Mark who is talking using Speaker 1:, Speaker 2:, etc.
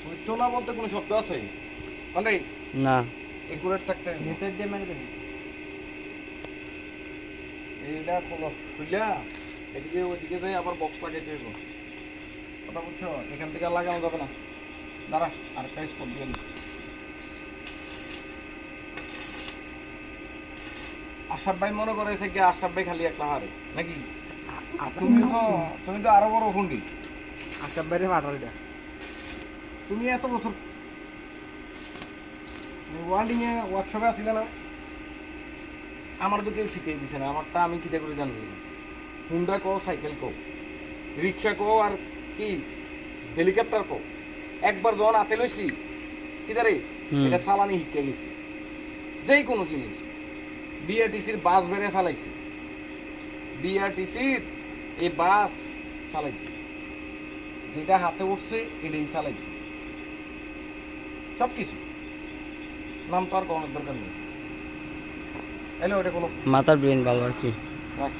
Speaker 1: হইতো না বলতে কোনো শব্দ আছে মানে
Speaker 2: না
Speaker 1: এগুলোর টাকতে
Speaker 3: ভিতর দিয়ে মেরে দেন।
Speaker 1: এইটা খোলো খুললা এদিকে ওইদিকে যাই আবার বক্স লাগাইতে হইব কথা বুঝছো এখান থেকে আর লাগানো যাবে না দাঁড়া আরেকটা স্পট দিয়ে নি আশাব ভাই মনে করেছে কি আশাব ভাই খালি একলা হারে নাকি তুমি তো আরো বড় পণ্ডিত
Speaker 3: আশাব বাইরে ফাটাল এটা।
Speaker 1: তুমি এত বছর ওয়ার্ল্ডিং এ ওয়ার্কশপে আসলে না আমার তো কেউ শিখিয়ে দিছে না আমারটা আমি কিটা করে জানবো হুন্ডা কো সাইকেল কো রিক্সা কো আর কি হেলিকপ্টার কো একবার যখন হাতে লইছি কিদারে এটা চালানি শিখে গেছি যেই কোনো জিনিস বিআরটিসির বাস বেড়ে চালাইছি বিআরটিসির এই বাস চালাইছি যেটা হাতে উঠছে এটাই চালাইছি সব কিছু নাম তো আর কোনো দরকার নেই এলো ওটা কোনো
Speaker 2: মাথার ব্রেন ভালো আর কি
Speaker 1: রাখ